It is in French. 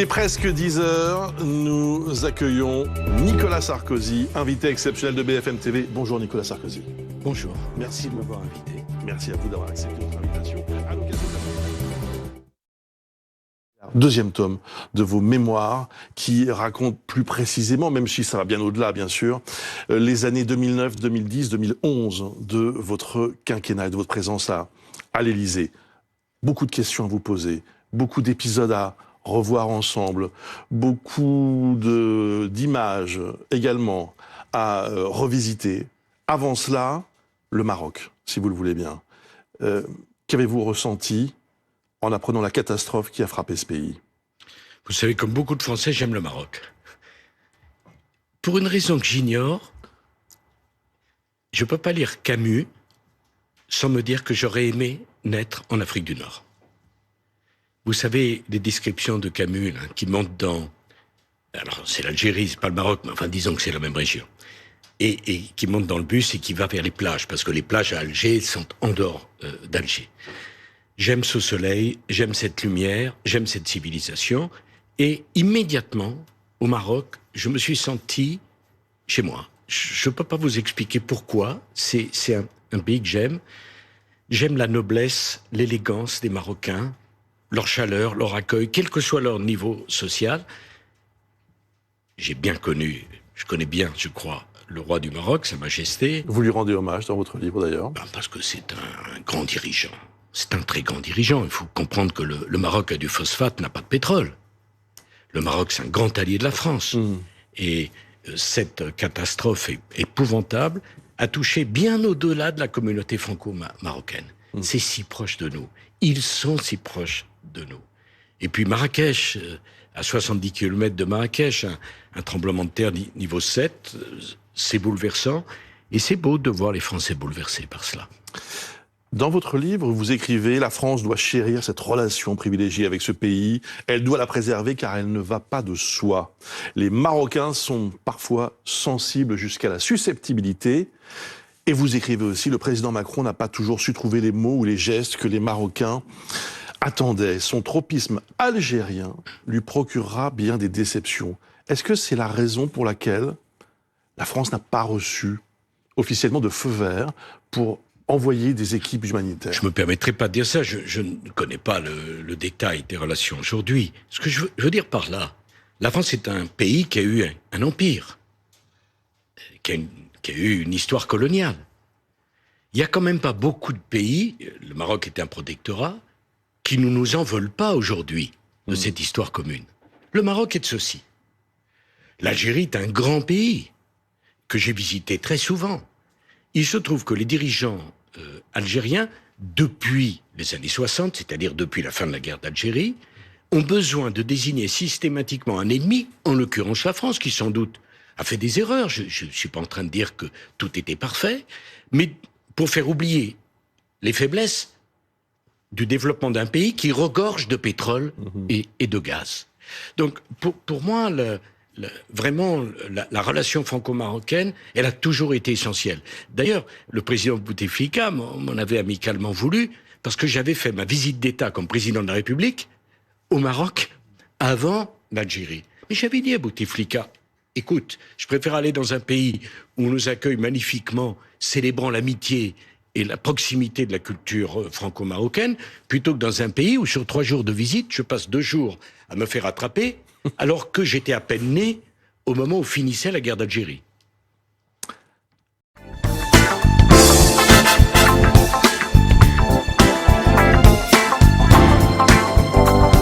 est presque 10 heures. Nous accueillons Nicolas Sarkozy, invité exceptionnel de BFM TV. Bonjour Nicolas Sarkozy. Bonjour. Merci de m'avoir invité. Merci à vous d'avoir accepté notre invitation. À l'occasion de la deuxième tome de vos mémoires qui raconte plus précisément, même si ça va bien au-delà bien sûr, les années 2009, 2010, 2011 de votre quinquennat et de votre présence à l'Élysée. Beaucoup de questions à vous poser, beaucoup d'épisodes à revoir ensemble, beaucoup d'images également à revisiter. Avant cela, le Maroc, si vous le voulez bien. Qu'avez-vous ressenti en apprenant la catastrophe qui a frappé ce pays? Vous savez, comme beaucoup de Français, j'aime le Maroc. Pour une raison que j'ignore, je ne peux pas lire Camus sans me dire que j'aurais aimé naître en Afrique du Nord. Vous savez, les descriptions de Camus, là, qui montent dans... Alors, c'est l'Algérie, c'est pas le Maroc, mais enfin, disons que c'est la même région. Et qui monte dans le bus et qui va vers les plages, parce que les plages à Alger sont en dehors d'Alger. J'aime ce soleil, j'aime cette lumière, j'aime cette civilisation. Et immédiatement, au Maroc, je me suis senti chez moi. Je ne peux pas vous expliquer pourquoi. C'est un pays que j'aime. J'aime la noblesse, l'élégance des Marocains, leur chaleur, leur accueil, quel que soit leur niveau social. J'ai bien connu, je connais bien, je crois, le roi du Maroc, Sa Majesté. Vous lui rendez hommage dans votre livre d'ailleurs. Parce que c'est un grand dirigeant. C'est un très grand dirigeant. Il faut comprendre que le Maroc a du phosphate, n'a pas de pétrole. Le Maroc, c'est un grand allié de la France. Et cette catastrophe épouvantable a touché bien au-delà de la communauté franco-marocaine. C'est si proche de nous. Ils sont si proches de nous. Et puis Marrakech, à 70 km de Marrakech, un tremblement de terre niveau 7, c'est bouleversant. Et c'est beau de voir les Français bouleversés par cela. Dans votre livre, vous écrivez « La France doit chérir cette relation privilégiée avec ce pays. Elle doit la préserver car elle ne va pas de soi. Les Marocains sont parfois sensibles jusqu'à la susceptibilité. » Et vous écrivez aussi « Le président Macron n'a pas toujours su trouver les mots ou les gestes que les Marocains attendaient. Son tropisme algérien lui procurera bien des déceptions. » Est-ce que c'est la raison pour laquelle la France n'a pas reçu officiellement de feu vert pour envoyer des équipes humanitaires? Je ne me permettrai pas de dire ça, je ne connais pas le détail des relations aujourd'hui. Ce que je veux dire par là, la France est un pays qui a eu un empire, qui a eu une histoire coloniale. Il n'y a quand même pas beaucoup de pays, le Maroc était un protectorat, qui ne nous en veulent pas aujourd'hui de cette histoire commune. Le Maroc est de ceci. L'Algérie est un grand pays que j'ai visité très souvent. Il se trouve que les dirigeants algériens, depuis les années 60, c'est-à-dire depuis la fin de la guerre d'Algérie, ont besoin de désigner systématiquement un ennemi, en l'occurrence la France, qui sans doute a fait des erreurs. Je ne suis pas en train de dire que tout était parfait, mais pour faire oublier les faiblesses du développement d'un pays qui regorge de pétrole et de gaz. Donc, pour moi, vraiment, la relation franco-marocaine, elle a toujours été essentielle. D'ailleurs, le président Bouteflika m'en avait amicalement voulu, parce que j'avais fait ma visite d'État comme président de la République au Maroc avant l'Algérie. Mais j'avais dit à Bouteflika, écoute, je préfère aller dans un pays où on nous accueille magnifiquement, célébrant l'amitié et la proximité de la culture franco-marocaine, plutôt que dans un pays où sur 3 jours de visite, je passe 2 jours à me faire attraper, alors que j'étais à peine né au moment où finissait la guerre d'Algérie.